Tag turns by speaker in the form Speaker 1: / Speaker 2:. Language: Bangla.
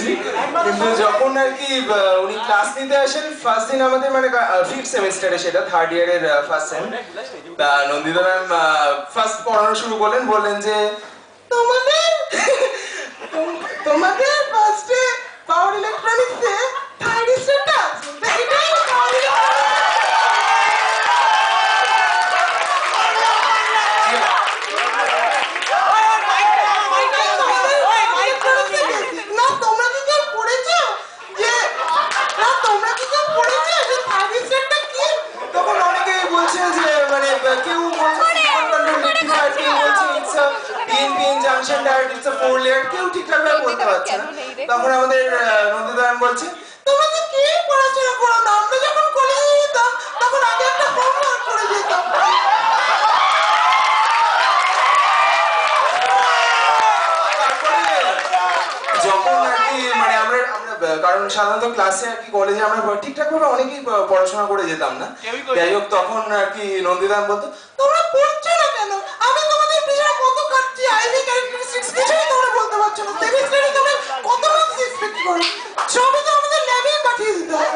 Speaker 1: করেছি, কিন্তু যখন আর কি উনি ক্লাস নিতে আসেন ফার্স্ট দিন আমাদের মানে 5th সেমিস্টারে, সেটা 3rd ইয়ারের first same, Nandita ma'am first পড়ানো শুরু করলেন, বললেন যে তোমাদের তোমাদের ফার্স্টে পাওয়ার ইলেকট্রনিক্সে থাইরিস্টরটা আছে, এটাই পাওয়ার কেউ ঠিকঠাক ভাবে বলতে পারছে না। তখন আমাদের নন্দিতা ম্যাম বলছে তোমরা কি পড়াশোনা করো না, আমরা যখন কলেজে যেতাম তখন আগে একটা হোমওয়ার্ক করে যেতাম। তারপরে যখন আর কি মানে আমরা কারণ সাধারণত ক্লাসে আর কি কলেজে আমরা ঠিকঠাক ভাবে অনেকেই পড়াশোনা করে যেতাম না, যাই হোক তখন আর কি নন্দিতা ম্যাম বলতো তোমরা পড়ছো না কেন, আমি তোমাদের পিছনে কত কাটছি, আইভি ক্যারেক্টারিস্টিক্স কিছুই তোমরা বলতে পারছো না, সেমিস্টারে তোমরা কত মার্কস এক্সপেক্ট করো, সবই তো আমাদের ল্যাবে পাঠিয়ে দিতে হয়।